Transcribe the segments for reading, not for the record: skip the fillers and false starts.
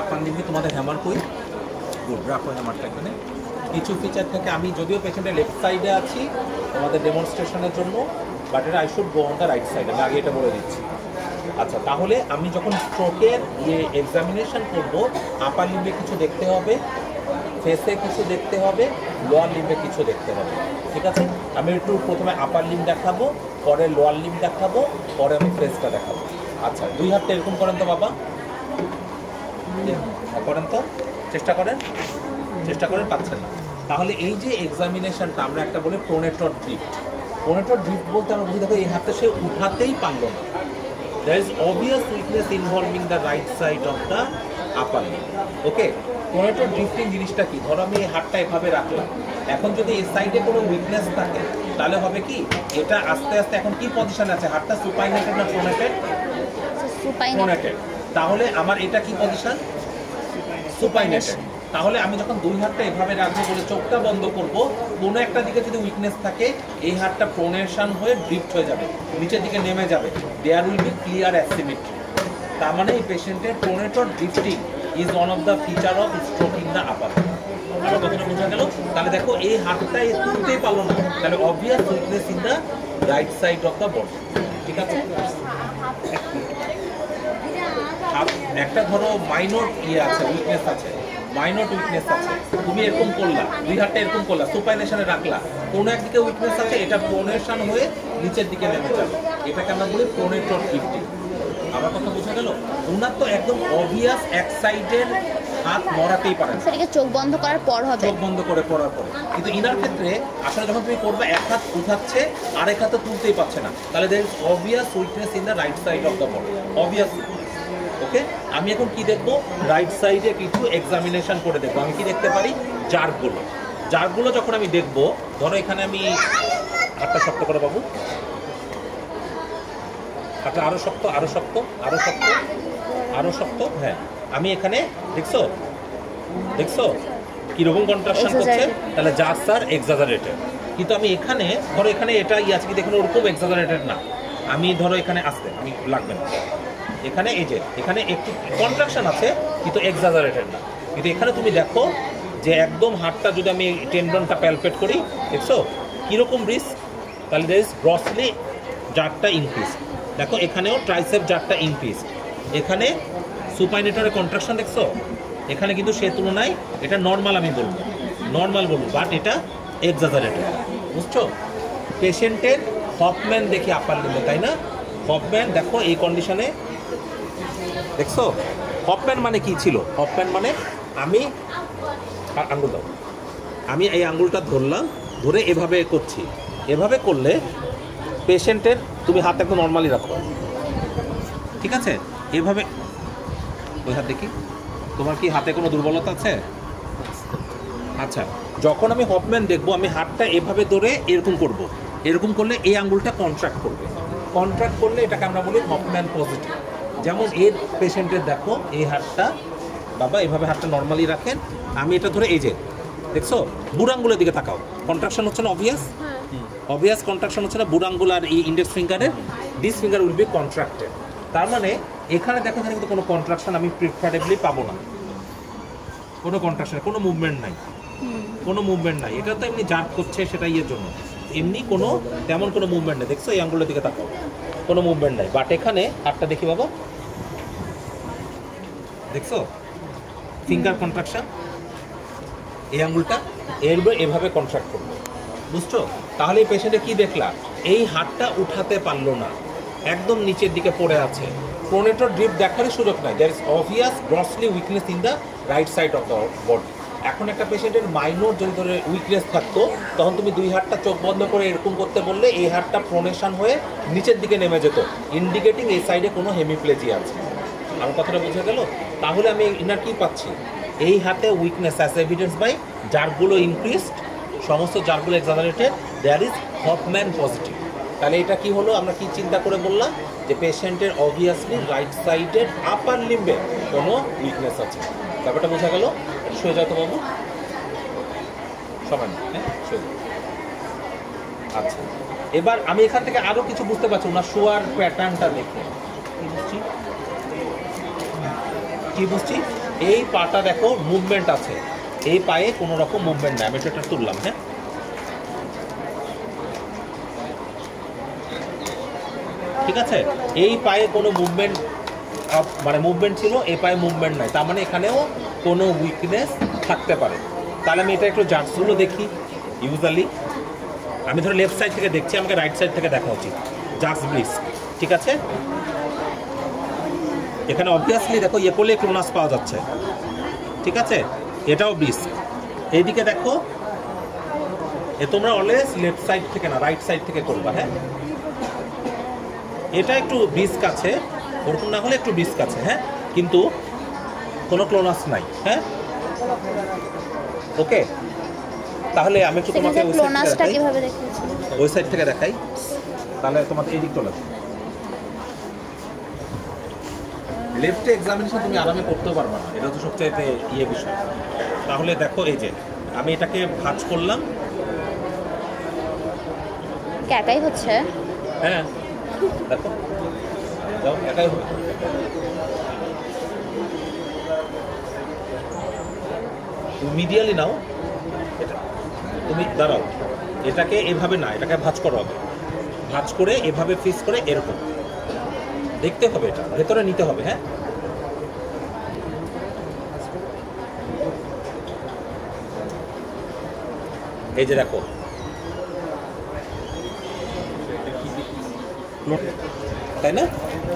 আপার লিম্বে তোমাদের হ্যামার কই? গুড, রাখো হ্যামারটা এখানে। কিছু ফিচার থেকে আমি যদিও পেশেন্টের লেফট সাইডে আছি তোমাদের ডেমনস্ট্রেশনের জন্য, বাট এটা I should go on the right side, আমি আগে এটা বলে দিচ্ছি। আচ্ছা, তাহলে আমি যখন স্ট্রোকের এক্সামিনেশন করব, আপার লিম্বে কিছু দেখতে হবে, ফেসে কিছু দেখতে হবে, লোয়ার লিম্বে কিছু দেখতে হবে, ঠিক আছে? আমি একটু প্রথমে আপার লিম্ব দেখাবো, পরে লোয়ার লিম্ব দেখাবো, পরে আমি ফেসটা দেখাবো। আচ্ছা, দুই হাতটা এরকম করেন তো বাবা, করেন তো, চেষ্টা করেন, পাচ্ছেন না। তাহলে এই যে এক্সামিনেশনটা আমরা একটা বলি প্রোনেটর ড্রিফট। প্রোনেটর ড্রিফট বলতে আমরা বুঝি, দেখো এই হাতটা সে উঠাতেই পারলো না। There is obvious weakness involving the right side of the upper limb. Okay, প্রোনেটর drifting জিনিসটা কি? ধরো আমি এই হাতটা এভাবে রাখলাম, এখন যদি এই সাইডে কোনো উইকনেস থাকে তাহলে হবে কি, এটা আস্তে আস্তে এখন কি পজিশন আছে, হাতটা সুপাইনেটেড না প্রোনেটেড? প্রোনেটেড। তাহলে আমার এটা কি পজিশন? সুপাইনেটেড। তাহলে আমি যখন দুই হাতটা এভাবে রাখবো, বলে চোখটা বন্ধ করব, কোনো একটা দিকে যদি উইকনেস থাকে এই হাতটা প্রোনেশন হয়ে ড্রিফট হয়ে যাবে, নিচের দিকে নেমে যাবে, there will be clear asymmetry. তার মানে এই পেশেন্টের pronator drifting is one of the feature of stroke in the upper. আমার কথাটা বোঝা গেল? তাহলে দেখো এই হাতটা তুলতেই পারলো না, তাহলে obvious weakness in the right side of the body, ঠিক আছে? একটা ধরো মাইনর আছে, উইকনেস আছে, তুমি এরকম করলা, দুই হাতটা এরকম করলা, সুপাইনেশনে রাখলা, কোনো একদিকে উইকনেস আছে, এটা প্রোনেশন হয়ে নিচের দিকে নেমে যাবে, এটাকে আমরা বলি প্রোনেটর ড্রিফটিং। আমার কথা বোঝা গেল? ওনার তো একদম অবভিয়াস এক সাইডের হাত নড়াতেই পারে না, সেটাকে চোখ বন্ধ করার পর হবে, চোখ বন্ধ করে পড়ার পরে। কিন্তু ইনার ক্ষেত্রে আসলে যখন তুমি করবে, এক হাত উঠাচ্ছে, আরেক হাতে তুলতেই পারছে না, তাহলে there is obvious weakness in the right side of the body, obvious. Okay, আমি এখন কি দেখবো, রাইট সাইডে কিছু এক্সামিনেশন করে দেখবো। আমি কি দেখতে পারি, জার্কগুলো যখন আমি দেখবো, ধরো এখানে আমি হাতটা শক্ত করে পাবো, হাতটা আরো শক্ত, হ্যাঁ, আমি এখানে দেখছো কিরকম কন্ট্রাকশন করছে, তাহলে জার্কস আর এক্সাজারেটেড। কিন্তু আমি এখানে ধরো, এখানে এটা আছে কি দেখুন, ওরকম এক্সাজারেটেড না। আমি ধরো এখানে আসতে, আমি লাগবে না, এখানে এই যে এখানে একটু কন্ট্রাকশন আছে কিন্তু এক্সাজারেটেড না। কিন্তু এখানে তুমি দেখো যে একদম হাতটা যদি আমি টেন্ডনটা প্যালপেট করি, দেখছো কীরকম রিস্ক, তাহলে দেয়ার ইজ গ্রসলি জার্কটা ইনক্রিজ। দেখো এখানেও ট্রাইসেপ জার্কটা ইনক্রিজ, এখানে সুপাইনেটরের কন্ট্রাকশন দেখছো, এখানে কিন্তু সে তুলনায় এটা নর্মাল, আমি বলবো বাট এটা এক্সাজারেটেড, বুঝছো? পেশেন্টের হফম্যান দেখি আপার লিম্বে, তাই না? হফম্যান দেখো এই কন্ডিশনে, দেখছো হফম্যান মানে কি ছিল? হফম্যান মানে আমি আঙ্গুল দাও, আমি এই আঙ্গুলটা ধরলাম, ধরে এভাবে করছি, এভাবে করলে পেশেন্টের, তুমি হাত একদম নর্মালি রাখো, ঠিক আছে? এভাবে ওই হাত দেখি, তোমার কি হাতে কোনো দুর্বলতা আছে? আচ্ছা, যখন আমি হফম্যান দেখবো, আমি হাতটা এভাবে ধরে এরকম করব, এরকম করলে এই আঙ্গুলটা কন্ট্রাক্ট করলে এটাকে আমরা বলি হফম্যান পজিটিভ। যেমন এর পেশেন্টের দেখো এই হাতটা, বাবা এভাবে হাতটা নর্মালি রাখেন, আমি এটা ধরে এই যে দেখছো বুড়ো আঙ্গুলের দিকে তাকাও, কন্ট্রাকশন হচ্ছে না? অবভিয়াস কন্ট্রাকশন হচ্ছে না? বুড়ো আঙ্গুল আর এই ইন্ডেক্স ফিঙ্গারের, this finger will be contracted. তার মানে এখানে দেখো, এখানে কিন্তু কোনো কন্ট্রাকশন আমি প্রিফারেবলি পাবো না, কোনো কন্ট্রাকশন, কোনো মুভমেন্ট নাই, এটা তো এমনি জার্ক করছে, সেটা ইয়ের জন্য, এমনি কোনো তেমন কোনো মুভমেন্ট নেই। দেখছো এই আঙ্গুলের দিকে তাকাও, কোনো মুভমেন্ট নাই, বাট এখানে হাতটা দেখি বাবা, দেখছো ফিঙ্গার কন্ট্রাকশন, এই আঙ্গুলটা এভাবে কন্ট্রাক্ট করবে, বুঝছো? তাহলে এই পেশেন্টে কি দেখলা, এই হাতটা উঠাতে পারলো না, একদম নিচের দিকে পড়ে আছে, প্রোনেটর ড্রিফট দেখারই সুযোগ নাই, there is obvious grossly weakness in the right side of the body. এখন একটা পেশেন্টের মাইনর যদি ধরে উইকনেস থাকতো, তখন তুমি দুই হাতটা চোখ বন্ধ করে এরকম করতে বললে এই হাতটা প্রোনেশন হয়ে নিচের দিকে নেমে যেত, ইন্ডিকেটিং এই সাইডে কোনো হেমিপ্লেজিয়া আছে। আমার কথাটা বুঝে গেল? তাহলে আমি ইনার কি পাচ্ছি, এই হাতে উইকনেস অ্যাজ এভিডেন্স বাই জার্কগুলো ইনক্রিজড, সমস্ত জার্কগুলো exaggerated, there is Hoffman positive. তাহলে এটা কি হলো, আমরা কি চিন্তা করে বললাম যে পেশেন্টের অবভিয়াসলি রাইট সাইডের আপার লিম্বে কোনো উইকনেস আছে। ব্যাপারটা বোঝা গেল? শুয়ে যাও তো বাবু, সবাই, হ্যাঁ শুয়ে যাও। আচ্ছা, এবার আমি এখান থেকে আরো কিছু বুঝতে পারছি, ওনার শোয়ার প্যাটার্নটা দেখে কি বুঝছি, এই পাটা দেখো মুভমেন্ট আছে, এই পায়ে কোনো রকম মুভমেন্ট নাই। আমি এটা তুললাম, হ্যাঁ ঠিক আছে। এই পায়ে কোনো মুভমেন্ট মানে মুভমেন্ট ছিল, এই পায়ে মুভমেন্ট নাই, তার মানে এখানেও কোনো উইকনেস থাকতে পারে। তাহলে আমি এটা একটু জার্কসগুলো দেখি। ইউজুয়ালি আমি ধরো লেফট সাইড থেকে দেখছি, আমাকে রাইট সাইড থেকে দেখা উচিত। জার্কস ব্রিস্ক, ঠিক আছে। এখানে অবভিয়াসলি দেখো কোলে ক্লোনাস পাওয়া যাচ্ছে, ঠিক আছে, এটাও ব্রিস্ক। এইদিকে দেখো, তোমরা অলওয়েজ লেফট সাইড থেকে না রাইট সাইড থেকে করবা, হ্যাঁ। এটা একটু ব্রিস্ক আছে, ওরকম না হলে একটু ব্রিস্ক আছে, হ্যাঁ, কিন্তু কোনো ক্লোনাস নাই, হ্যাঁ ওকে। তাহলে আমি একটু তোমাকে ওই সাইড থেকে দেখাই, তাহলে তোমাকে এই দিক চলে আসবে। লেফটে এক্সামিনেশন তুমি আরামে করতেও পারবে না, এটা তো সবচাইতে বিষয়। তাহলে দেখো এই যে আমি এটাকে ভাঁজ করলাম, একাই হচ্ছে, হ্যাঁ দেখো যাও একাই হচ্ছে। তুমি মিডিয়ালি নাও, এটা তুমি দাঁড়াও, এটাকে এভাবে না, এটাকে ভাঁজ করো হবে, ভাঁজ করে এভাবে ফিক্স করে এরকম দেখতে হবে, এটা ভেতরে নিতে হবে, হ্যাঁ। এই যে দেখো, তাই না?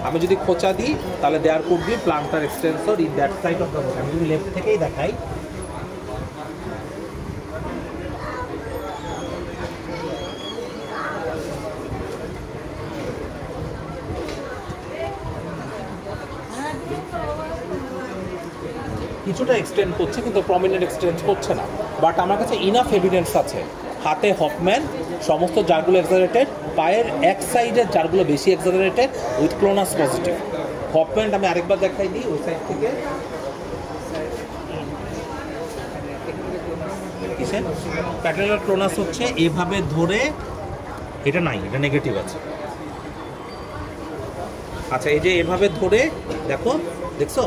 আমি যদি খোঁচা দিই তাহলে there could be plantar extensor in that side of the body. আমি যদি লেফট থেকেই দেখাই, কিছুটা এক্সটেন্ড করছে কিন্তু প্রমিনেন্ট এক্সটেন্ড করছে না। বাট আমার কাছে ইনাফ এভিডেন্স আছে, হাতে হফম্যান, সমস্ত জারগুলো এক্সাজারেটেড, পায়ের এক সাইডের জারগুলো বেশি এক্সাজারেটেড উইথ ক্লোনাস পজিটিভ। হফম্যান আমি আরেকবার দেখাই দিই ওই সাইড থেকে, কিসের প্যাটার্নাল ক্লোনাস হচ্ছে এভাবে ধরে, এটা নাই, এটা নেগেটিভ আছে। আচ্ছা এই যে এভাবে ধরে দেখো, দেখছো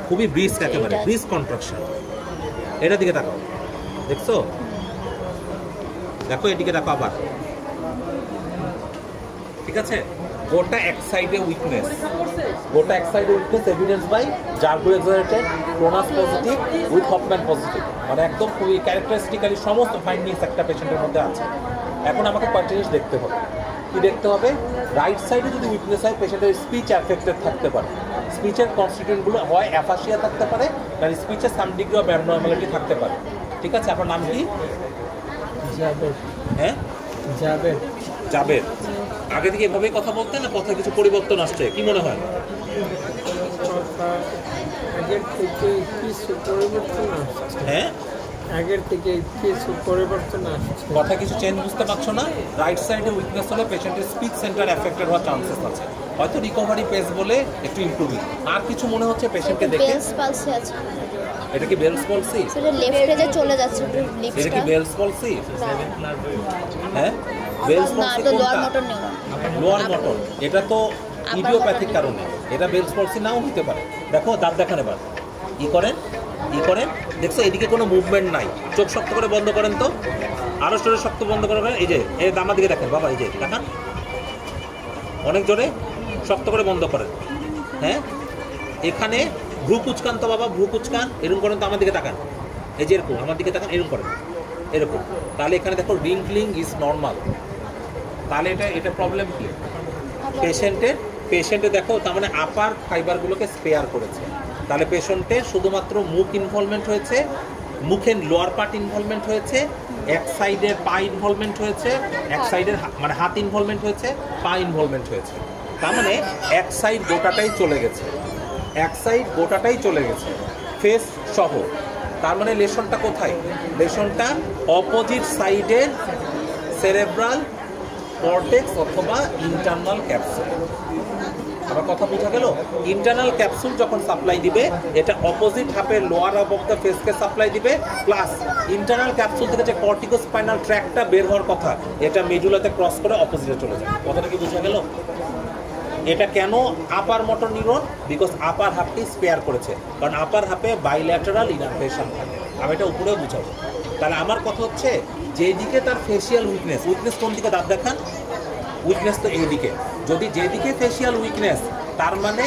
খুবই ব্রিস্ক, একেবারে ব্রিস্ক কন্ট্রাকশন। এটার দিকে তাকাও, দেখছো, দেখো এদিকে দেখো আবার, ঠিক আছে। গোটা এক সাইডে উইকনেস, গোটা এক সাইডে উইকনেস এভিডেন্স বাই জারগো exaggerated, clonus positive with Hoffman positive, মানে একদম খুবই ক্যারেক্টারিস্টিক্যালি সমস্ত ফাইন্ডিংস একটা পেশেন্টের মধ্যে আছে। এখন আমাকে কয়েকটা জিনিস দেখতে হবে। কি দেখতে হবে? রাইট সাইডে যদি উইকনেস হয়, পেশেন্টের স্পিচ অ্যাফেক্টেড থাকতে পারে, স্পিচের কনস্টিটিউয়েন্টগুলো হয় অ্যাফাসিয়া থাকতে পারে, আর স্পিচের সাম ডিগ্রি অফ অ্যাবনর্মালিটি থাকতে পারে, ঠিক আছে। আপনার নাম কি? জাবেদ। হ্যাঁ জাবেদ। জাবেদ। আগে থেকে এভাবেই কথা বলতেন না কথা কিছু পরিবর্তন আসছে, কি মনে হয়? আগের থেকে কিছু পরিবর্তন আসছে। হ্যাঁ আগের থেকে কিছু পরিবর্তন আসছে। কথা কিছু চেঞ্জ বুঝতে পারছো না? রাইট সাইডে উইকনেস হলে পেশেন্টের স্পিচ সেন্টার এফেক্টেড হওয়ার চান্সেস আছে, হয়তো রিকভারি পেস বলে একটু ইমপ্রুভিং। আর কিছু মনে হচ্ছে পেশেন্টকে দেখে? বেলস পালসি আছে। এটা কি বেলস পলসি? সেটা লেফটে যে চলে যাচ্ছে লিপসটা। এটা কি বেলস পলসি? হ্যাঁ বেলস পলসি না, তো lower motor neuron. Lower motor, এটা তো ইডিওপ্যাথিক কারণে, এটা বেলস পলসি নাও হতে পারে। দেখো দাঁত দেখান এবার, ই করেন, ই করেন, দেখছো এদিকে কোনো মুভমেন্ট নাই। চোখ শক্ত করে বন্ধ করেন তো, আরো জোরে শক্ত বন্ধ করবেন। এই যে এই আমার দিকে দেখেন বাবা, এই যে দেখান, অনেক জোরে শক্ত করে বন্ধ করেন। হ্যাঁ এখানে ভ্রু কুচকান তো বাবা, ভ্রু কুচকান, এরকম করেন তো, আমার দিকে তাকান, এই যে এরকম আমার দিকে তাকান, এরকম করেন, এরকম। তাহলে এখানে দেখো রিঙ্কলিং ইজ নর্মাল। তাহলে এটা প্রবলেম কি? পেশেন্টের দেখো, তার মানে আপার ফাইবারগুলোকে স্পেয়ার করেছে। তাহলে পেশেন্টের শুধুমাত্র মুখ ইনভলভমেন্ট হয়েছে, মুখের লোয়ার পার্ট ইনভলভমেন্ট হয়েছে, এক সাইডের পা ইনভলভমেন্ট হয়েছে, এক সাইডের মানে হাত ইনভলভমেন্ট হয়েছে, পা ইনভলভমেন্ট হয়েছে। তার মানে এক সাইড গোটাটাই চলে গেছে, এক সাইড গোটাটাই চলে গেছে ফেস সহ। তার মানে লেশনটা কোথায়? লেশনটা অপোজিট সাইডের সেরেব্রাল কর্টেক্স অথবা ইন্টারনাল ক্যাপসুল। আমার কথা বোঝা গেল? ইন্টারনাল ক্যাপসুল যখন সাপ্লাই দিবে, এটা অপোজিট হাফের লোয়ার অফ দ্য ফেসকে সাপ্লাই দিবে, প্লাস ইন্টারনাল ক্যাপসুল থেকে যে কর্টিকোস্পাইনাল ট্র্যাকটা বের হওয়ার কথা, এটা মেডুলাতে ক্রস করে অপোজিটে চলে যায়। কথাটা কি বোঝা গেল? এটা কেন upper motor neuron? Because upper হাফটি স্পেয়ার করেছে, কারণ আপার হাফে বাইল্যাটারাল ইনারভেশন থাকে। আমি এটা উপরেও বুঝাবো। তাহলে আমার কথা হচ্ছে যেদিকে তার ফেসিয়াল উইকনেস, উইকনেস কোন দিকে দাঁত দেখান? উইকনেস তো এইদিকে। যদি যেদিকে ফেসিয়াল উইকনেস, তার মানে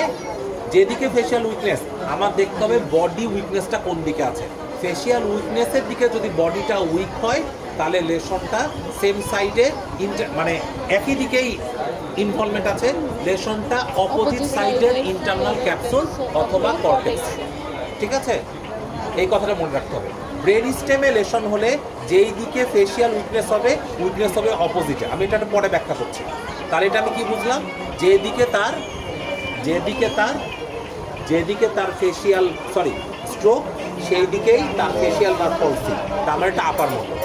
যেদিকে ফেসিয়াল উইকনেস আমার দেখতে হবে বডি উইকনেসটা কোন দিকে আছে। ফেসিয়াল উইকনেসের দিকে যদি বডিটা উইক হয় তাহলে লেশনটা সেম সাইডে মানে একই দিকেই ইনভলভমেন্ট আছে, লেশনটা অপোজিট সাইডের ইন্টারনাল ক্যাপসুল অথবা কর্টেক্স। ঠিক আছে, এই কথাটা মনে রাখতে হবে। ব্রেন স্টেমে লেশন হলে যেই দিকে ফেসিয়াল উইকনেস হবে অপোজিটে। আমি এটা পরে ব্যাখ্যা করছি। তাহলে এটা আমি কি বুঝলাম? যেদিকে তার ফেসিয়াল স্ট্রোক সেই দিকেই তার ফেসিয়াল নার্ভ পলসি। তার মানে এটা আপার মোটর।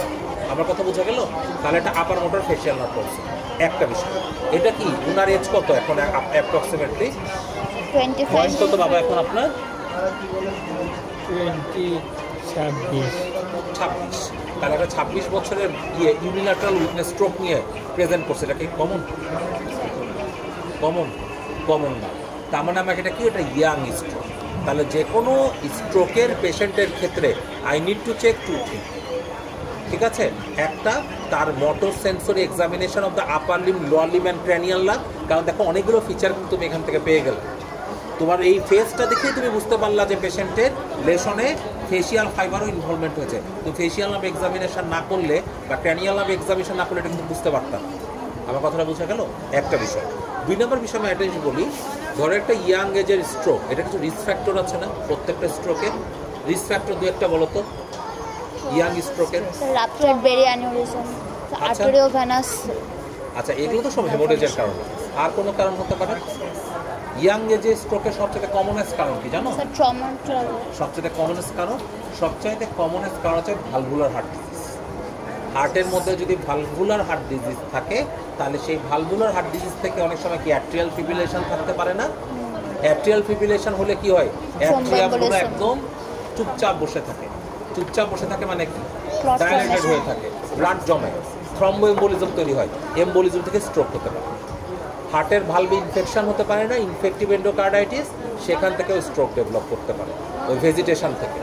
আমার কথা বোঝা গেল? তাহলে এটা আপার মোটর ফেসিয়াল নার্ভ পলসি একটা বিষয়। এটা কি উনার এজ কত এখন অ্যাপ্রক্সিমেটলি? 25 বয়স কত বাবা এখন আপনার? 26। তাহলে একটা 26 বছরের ইউনিল্যাটারাল উইকনেস স্ট্রোক নিয়ে প্রেজেন্ট করছে। এটা কি কমন না? তার মানে আমাকে এটা কি, এটা ইয়াং স্ট্রোক। তাহলে যে কোনো স্ট্রোকের পেশেন্টের ক্ষেত্রে I need to check two thing. ঠিক আছে, একটা তার motor sensory examination of the upper limb, lower limb and cranial nerve. কারণ দেখো অনেকগুলো ফিচার কিন্তু তুমি এখান থেকে পেয়ে গেলে। তোমার এই ফেসটা দেখেই তুমি বুঝতে পারলা যে পেশেন্টের লেশনে ফেসিয়াল ফাইবারও ইনভলভমেন্ট হয়েছে। তো ফেসিয়াল নার্ভ এক্সামিনেশন না করলে বা ক্র্যানিয়াল নার্ভ এক্সামিনেশন না করলে এটা কিন্তু বুঝতে পারতাম। আমার কথাটা বোঝা গেল? একটা বিষয়। 2 নম্বর বিষয় আমি একটা জিনিস বলি, ধরো একটা ইয়াং এজের স্ট্রোক, এটা কিছু রিস্ক ফ্যাক্টর আছে না প্রত্যেকটা স্ট্রোকে? রিস্ক ফ্যাক্টর 2-1টা বলো তো ইয়াং স্ট্রোকের। রাপচার্ড বেরি অ্যানিউরিজম, আর্টেরিওভেনাস। আচ্ছা, এগুলো তো সব হেমোরেজের কারণ। আর কোনো কারণ হতে পারে? ইয়াং এজে স্ট্রোকের সবচেয়ে কমনেস্ট কারণ কি জানো? Sir trauma. সবচেয়ে কমনেস্ট কারণ হচ্ছে ভালভুলার হার্ট ডিজিজ। হার্টের মধ্যে যদি ভালভুলার হার্ট ডিজিজ থাকে তাহলে সেই ভালভুলার হার্ট ডিজিজ থেকে অনেক সময় কি অ্যাট্রিয়াল ফিব্রিলেশন থাকতে পারে না? অ্যাট্রিয়াল ফিব্রিলেশন হলে কি হয়? অ্যাট্রিয়ামগুলো একদম চুপচাপ বসে থাকে মানে কি? ডাইলেটেড হয়ে থাকে, ব্লাড জমে, থ্রম্বো এম্বোলিজম তৈরি হয়। এম্বোলিজম থেকে স্ট্রোক হতে পারে। হার্টের ভালভে ইনফেকশন হতে পারে না, ইনফেক্টিভ এন্ডোকার্ডাইটিস, সেখান থেকেও স্ট্রোক ডেভেলপ করতে পারে ওই ভেজিটেশন থেকে।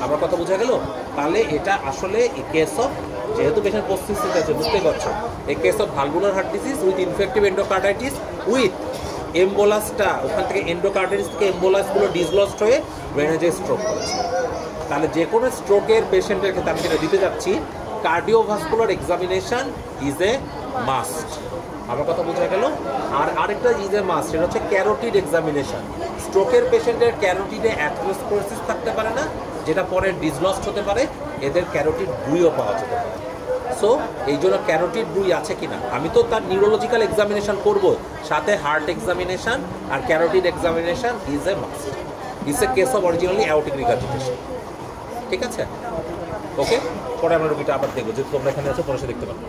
আমার কথা বোঝা গেল? তাহলে এটা আসলে কেস অফ, যেহেতু পেশেন্ট পরিস্থিতি আছে বুঝতেই পারছো, এই case of valvular heart disease with infective endocarditis with এম্বোলাসটা, ওখান থেকে এন্ডোকার্ডাইটিস থেকে এম্বোলাসগুলো ডিসলস্ট হয়ে ব্রেনে যে স্ট্রোক করেছে। তাহলে যে কোনো স্ট্রোকের পেশেন্টের ক্ষেত্রে আমি যেটা দিতে যাচ্ছি, cardiovascular examination is a must. আমার কথা বোঝা গেল? আর আরেকটা ইজ এ মাস্ট, সেটা হচ্ছে ক্যারোটিড এক্সামিনেশন। স্ট্রোকের পেশেন্টের ক্যারোটিডে অ্যাথেরোস্ক্লেরোসিস থাকতে পারে না, যেটা পরে ডিসলস্ট হতে পারে। এদের ক্যারোটিড বুইও পাওয়া যেতে পারে। সো এই জন্য ক্যারোটিড বুই আছে কিনা, আমি তো তার নিউরোলজিক্যাল এক্সামিনেশন করব, সাথে হার্ট এক্সামিনেশন আর carotid examination is a must. It's a case of originally aortic regurgitation. ঠিক আছে, ওকে। পরে আমরা রোগীটা আবার দেখবো, যেহেতু তোমরা এখানে আছো পরে দেখতে পাবো।